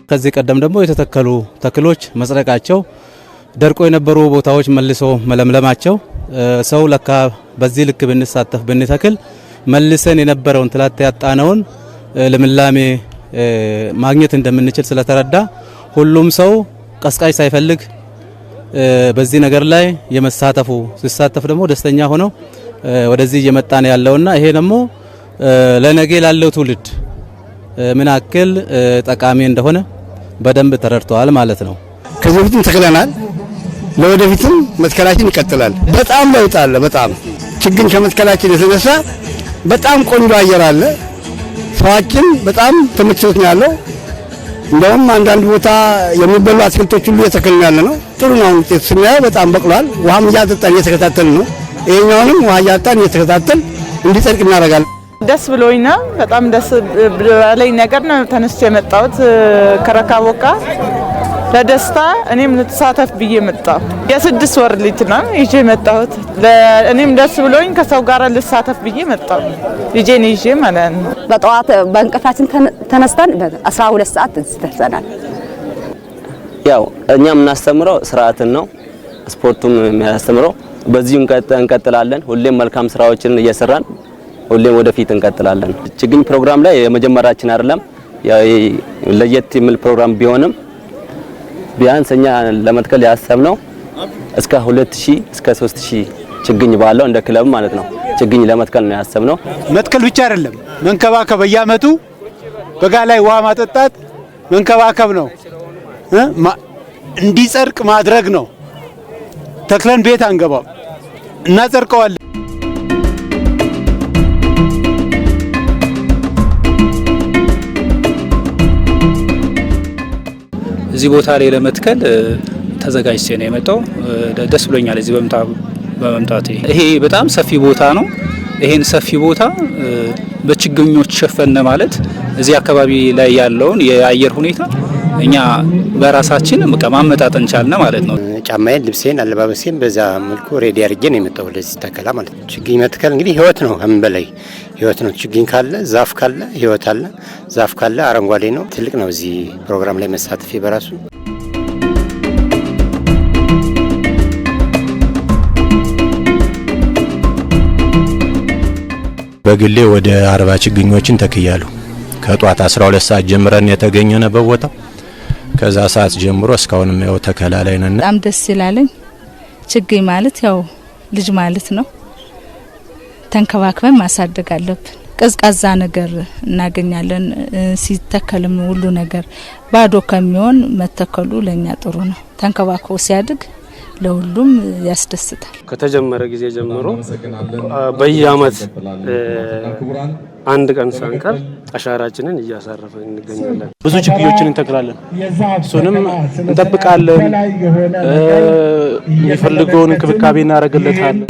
ከዚህ ቀደም ደግሞ የተተከሉ ተክሎች መጽደቃቸው ደርቆ የነበሩ ቦታዎች መልሶ መለምለማቸው ሰው ለካ በዚህ ልክ ብንሳተፍ ብንተክል መልሰን የነበረውን ትላንት ያጣነውን ልምላሜ ማግኘት እንደምንችል ስለተረዳ ሁሉም ሰው ቀስቃይ ሳይፈልግ በዚህ ነገር ላይ የመሳተፉ ሲሳተፍ ደግሞ ደስተኛ ሆኖ ወደዚህ እየመጣ ነው ያለውና ይሄ ደግሞ ለነገ ላለው ትውልድ ምን አክል ጠቃሚ እንደሆነ በደንብ ተረድተዋል ማለት ነው። ከዚህ በፊትም ተክለናል፣ ለወደፊትም መትከላችን ይቀጥላል። በጣም ለውጥ አለ። በጣም ችግኝ ከመትከላችን የተነሳ በጣም ቆንጆ አየር አለ። ሰዋችን በጣም ተመችቶት ነው ያለው። እንደውም አንዳንድ ቦታ የሚበሉ አትክልቶች ሁሉ የተከልን ያለ ነው። ጥሩ ነው። ውጤቱ ስናየው በጣም በቅሏል። ውሃም እያጠጣን እየተከታተልን ነው። ይሄኛውንም ውሃ እያጠጣን እየተከታተልን እንዲጸድቅ እናደርጋለን። ደስ ብሎኝ ነው። በጣም ደስ ብሎኝ ነገር ነው ተነስቼ የመጣሁት ከረካቦካ ለደስታ እኔም ልተሳተፍ ብዬ መጣሁ። የ6 ወር ልጅ ነው ይዤ መጣሁት። እኔም ደስ ብሎኝ ከሰው ጋር ልሳተፍ ብዬ መጣሁ። ልጄን ይዤ ማለት ነው። በጠዋት በእንቅልፋችን ተነስተን 12 ሰዓት ተነስተናል። ያው እኛ የምናስተምረው ስርዓትን ነው፣ ስፖርቱን የሚያስተምረው በዚሁ እንቀጥላለን። ሁሌም መልካም ስራዎችን እየሰራን ሁሌም ወደፊት እንቀጥላለን። ችግኝ ፕሮግራም ላይ የመጀመሪያችን አይደለም፣ ለየት የሚል ፕሮግራም ቢሆንም ቢያንስ እኛ ለመትከል ያሰብነው እስከ 2000 እስከ 3000 ችግኝ ባለው እንደ ክለብ ማለት ነው ችግኝ ለመትከል ነው ያሰብነው። መትከል ብቻ አይደለም መንከባከብ፣ በየአመቱ በጋ ላይ ውሃ ማጠጣት መንከባከብ ነው፣ እንዲጸድቅ ማድረግ ነው። ተክለን ቤት አንገባው እናጸድቀዋለን። እዚህ ቦታ ላይ ለመትከል ተዘጋጅቼ ነው የመጣው። ደስ ብሎኛል እዚህ በመምጣቴ። ይሄ በጣም ሰፊ ቦታ ነው። ይሄን ሰፊ ቦታ በችግኞች ሸፈነ ማለት እዚህ አካባቢ ላይ ያለውን የአየር ሁኔታ እኛ በራሳችን ማመጣጠን ቻልነ ማለት ነው። ጫማዬን፣ ልብሴን፣ አለባበሴን በዛ መልኩ ሬዲ አድርጌ ነው የመጣው ለዚህ ተከላ ማለት ነው። ችግኝ መትከል እንግዲህ ህይወት ነው። ከምን በላይ ህይወት ነው። ችግኝ ካለ ዛፍ ካለ ህይወት አለ። ዛፍ ካለ አረንጓዴ ነው። ትልቅ ነው እዚህ ፕሮግራም ላይ መሳተፍ በራሱ። በግሌ ወደ 40 ችግኞችን ተክያለሁ። ከጧት 12 ሰዓት ጀምረን የተገኘነ በቦታው ከዛ ሰዓት ጀምሮ እስካሁንም ያው ተከላ ላይ ነን። በጣም ደስ ይላልኝ። ችግኝ ማለት ያው ልጅ ማለት ነው። ተንከባክበን ማሳደግ አለብን። ቀዝቃዛ ነገር እናገኛለን። ሲተከልም ሁሉ ነገር ባዶ ከሚሆን መተከሉ ለኛ ጥሩ ነው። ተንከባክቦ ሲያድግ ለሁሉም ያስደስታል። ከተጀመረ ጊዜ ጀምሮ በየአመት አንድ ቀን ሳንቀር አሻራችንን እያሳረፈን እንገኛለን። ብዙ ችግኞችን እንተክላለን፣ እሱንም እንጠብቃለን። የሚፈልገውን እንክብካቤ እናደርግለታለን።